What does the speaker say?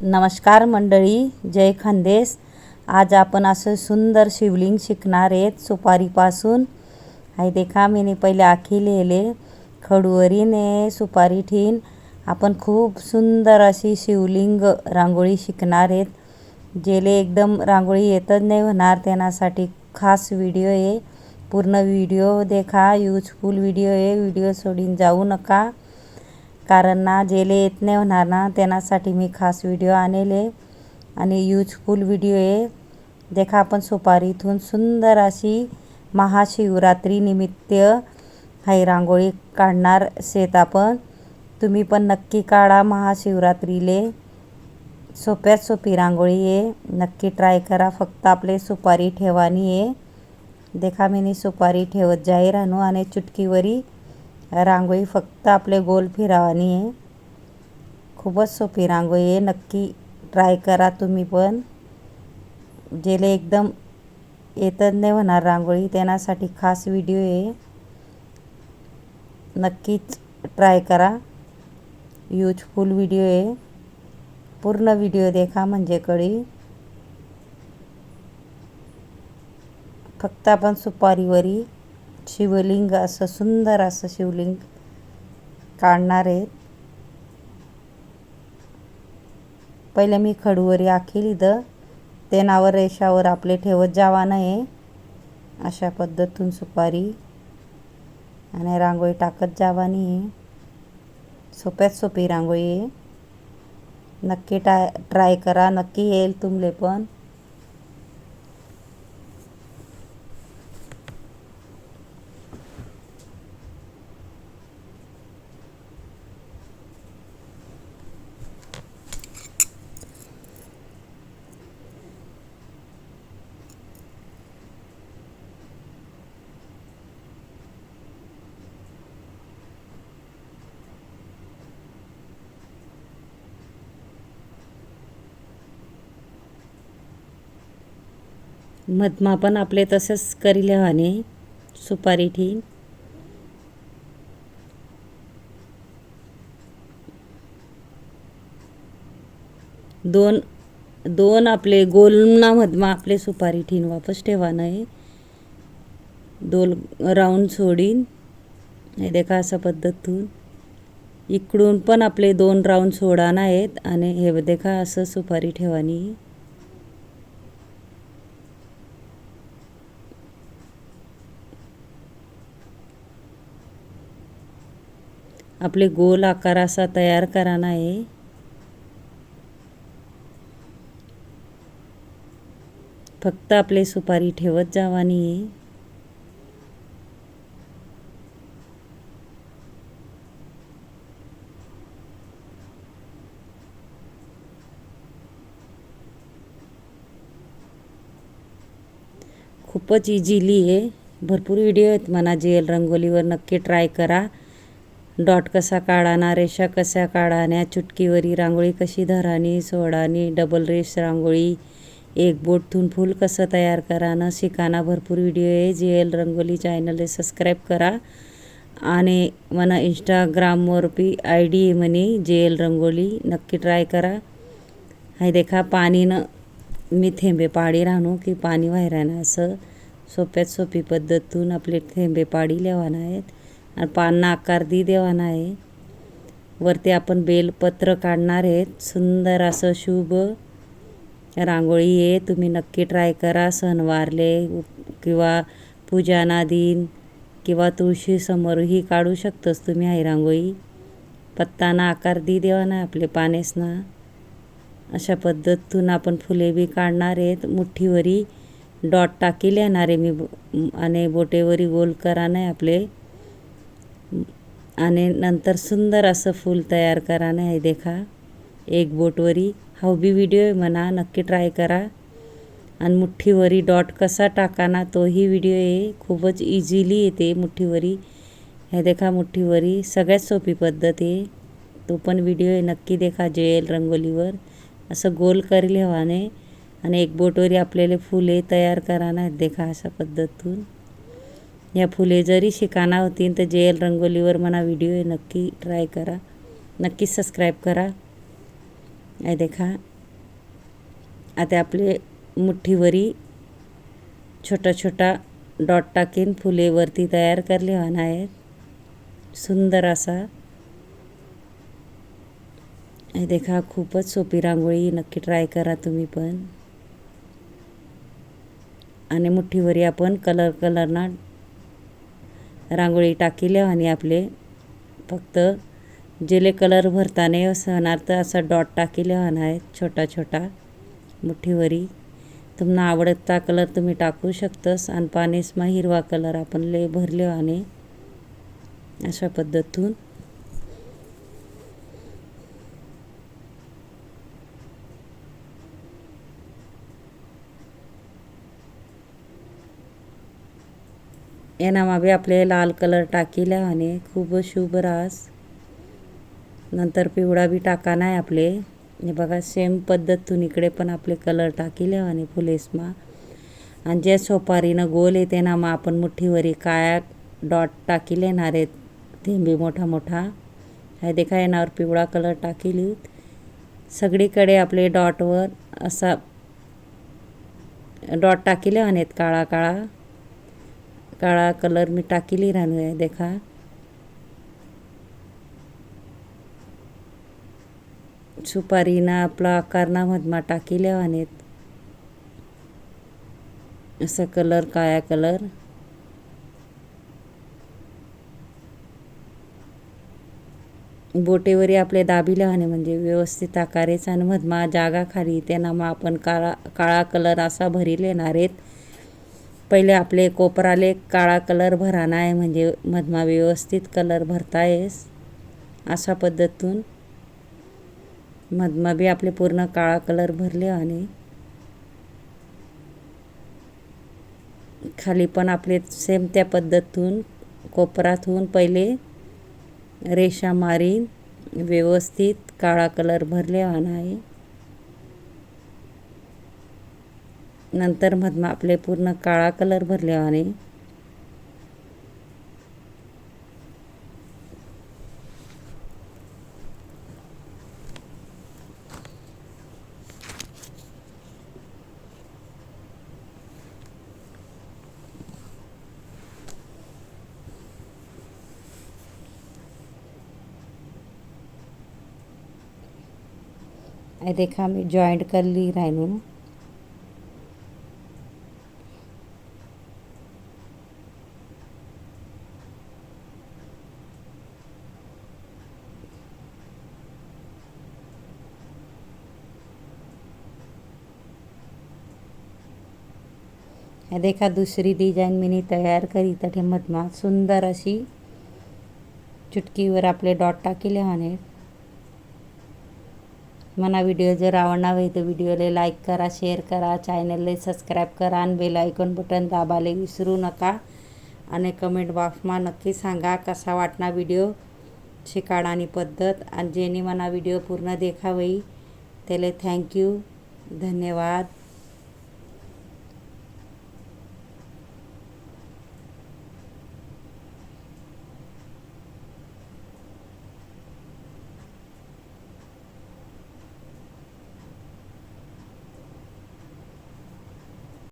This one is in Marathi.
नमस्कार मंडळी, जय खानदेश। आज आपण असं सुंदर शिवलिंग शिकणार आहेत सुपारीपासून। हाय देखा, मी पहिले आखी लिहिले खडूवरीने सुपारी ठीन आपण खूप सुंदर अशी शिवलिंग रांगोळी शिकणार आहेत। जेले एकदम रांगोळी येतच नाही होणार त्यांच्यासाठी खास व्हिडिओ आहे। पूर्ण व्हिडिओ देखा, यूजफुल व्हिडिओ आहे, व्हिडिओ सोडून जाऊ नका। कारण ना जेले येत नाही होणार ना त्यांच्यासाठी मी खास व्हिडिओ आणले आणि यूजफुल व्हिडिओ आहे। देखा, आपण सुपारीतून सुंदर अशी महाशिवरात्री निमित्त हाय रांगोळी काढणार शेत आपण। तुम्ही पण नक्की काढा महाशिवरात्रीले। सोप्यात सोपी रांगोळी आहे, नक्की ट्राय करा। फक्त आपले सुपारी ठेवानी आहे। देखा, मी सुपारी ठेवत जाई राहणू आणि चुटकीवरी रांगोळी फक्त आपले गोल फिरावानी आहे। खूपच सोपी रांगोळी आहे, नक्की ट्राय करा तुम्ही पण। जेले एकदम येतच नाही होणार रांगोळी त्यांच्यासाठी खास व्हिडिओ आहे, नक्कीच ट्राय करा। यूजफुल व्हिडिओ आहे, पूर्ण व्हिडिओ देखा म्हणजे कळी। फक्त आपण सुपारीवरी शिवलिंग असं सुंदर असं शिवलिंग काढणार आहेत। पहिले मी खडूवरी आखी लिहिलं, ते नावर रेषावर आपले ठेवत जावा नाही। अशा पद्धतीतून सुपारी आणि रांगोळी टाकत जावानी आहे। सोप्यात सोपी रांगोळी आहे, नक्की ट्राय करा, नक्की येईल तुमले पण। मधमा पण आपले तसेच करी लेवाने सुपारी ठीन। दोन आपले गोलना मधमा आपले सुपारी ठीन वापस ठेवा नाही, दोन राऊंड सोडीन। हे देखा, अशा पद्धतीतून इकडून पण आपले 2 राऊंड सोडाना आहेत आणि हे देखा असं सुपारी ठेवानी। आपले गोल आकार असा तयार कराना आहे। फक्त आपले सुपारी ठेवत जावानी आहे। खूपच इझिली आहे, भरपूर व्हिडिओ आहेत म्हणा जेल रंगोलीवर, नक्की ट्राय करा। डॉट कसा काढाना, रेषा कशा काढाण्या, चुटकीवरी रांगोळी कशी धरानी सोडानी, डबल रेष रांगोळी, एक बोटथून फूल कसं तयार कराना शिकाना। भरपूर व्हिडिओ आहे। जेल रंगोली चॅनलला सबस्क्राईब करा आणि मना इंस्टाग्रामवर पी ID आहे म्हणे जेल रंगोली, नक्की ट्राय करा। हाय देखा, पाणीनं मी थेंबे पाडी राहणू की पाणी व्हायरानं असं सोप्यात सोपी पद्धतीतून आपले थेंबे पाडी लेवाना आहेत आणि पानना आकार दी देवाना आहे। वरती आपण बेलपत्र काढणार आहेत। सुंदर असं शुभ रांगोळी आहे, तुम्ही नक्की ट्राय करा। सणवारले किंवा पूजाना दिन किंवा तुळशी समोरही काढू शकतोस तुम्ही हाय रांगोळी। पत्ताना आकार दी देवाना आपले पानेसना। अशा पद्धतीतून आपण फुले बी काढणार आहेत। मुठीवरी डॉट टाकी लेणार आहे मी आणि बोटेवरी गोल कराना आहे आपले आणि नंतर सुंदर असं फूल तयार कराना आहे। देखा, एक बोटवरी हा बी व्हिडिओ आहे म्हणा, नक्की ट्राय करा। आणि मुठीवरी डॉट कसा टाकाना तोही व्हिडिओ आहे, खूपच इझिली येते मुठीवरी। हे देखा, मुठीवरी सगळ्यात सोपी पद्धत आहे, तो पण व्हिडिओ आहे, नक्की देखा। जेल रंगोलीवर असं गोल करी लेवाने आणि एक बोटवरी आपल्याला फुले तयार कराना आहेत। देखा, अशा पद्धतीतून या फुले जरी शिकाना होतील तर जेल रंगोलीवर म्हणा व्हिडिओ आहे, नक्की ट्राय करा, नक्की सबस्क्राईब करा। हे देखा, आता आपले मुठ्ठीवरी छोटा छोटा डॉट टाकीन फुले वरती तयार करले आहेत. सुंदर असा हे देखा, खूपच सोपी रांगोळी. नक्की ट्राय करा तुम्ही पण. आणि मुठ्ठीवरी आपण कलरना रांगोळी टाकीले आणि आपले फक्त जेले कलर भरताने असं होणार तर असं डॉट टाकीले आहेत छोटा छोटा मुठ्ठीवरी. तुम्हाला आवडता कलर तुम्ही टाकू शकतस. आणि पानेसमा हिरवा कलर आपण ले भरले आणि अशा पद्धतीतून एनामा बी आपले लाल कलर टाकीले आणि खूप शुभ रास. नंतर पिवळा बी टाका नाही आपले. हे बघा, सेम पद्धतीतून इकडे पण आपले कलर टाकीले आणि फुलेसमा. आणि जे सोपारीनं गोल येते ना, मग आपण मुठ्ठीवरी काळ्या डॉट टाकीले येणार आहेत थेंबी मोठा मोठा. हे देखा, येण्यावर पिवळा कलर टाकीली. सगळीकडे आपले डॉटवर असा डॉट टाकीले आहेत. काळा कलर मी टाकीली राहणू आहे देखा. सुपारीना आपला आकारना मधमा टाकीले आहेत असा कलर, काळा कलर. बोटेवरी आपले दाबिले आणि म्हणजे व्यवस्थित आकारेच. आणि मधमा जागा खाली त्यांना मग आपण काळा कलर असा भरील येणार आहेत. पहिले आपले कोपराले काळा कलर भराना आहे म्हणजे मधमा व्यवस्थित कलर भरता येस. अशा पद्धतीतून मधमा बी आपले पूर्ण काळा कलर भरले आणि खाली पण आपले सेम त्या पद्धतीतून कोपरातून पहिले रेषा मारीन व्यवस्थित काळा कलर भरले आहे. नंतर मधमा आपले पूर्ण काळा कलर भरले आणि ये देखा मी जॉइंट कर ली रायनू. ये देखा, दूसरी डिजाइन मैंने तयार करी. तठे मधमा सुंदर अशी चुटकीवर आपले डॉट टाकीले आहेत. मना व्हिडिओ जर आवडना होई तर व्हिडिओला लाईक करा, शेअर करा, चॅनलला सबस्क्राईब करा आणि बेल आयकॉन बटन दाबाले विसरू नका. आणि कमेंट बॉक्समा नक्की सांगा कसा वाटना व्हिडिओ शिकाडानी पद्धत. आणि जेनी मना व्हिडिओ पूर्ण देखा होई त्याला थँक्यू, धन्यवाद.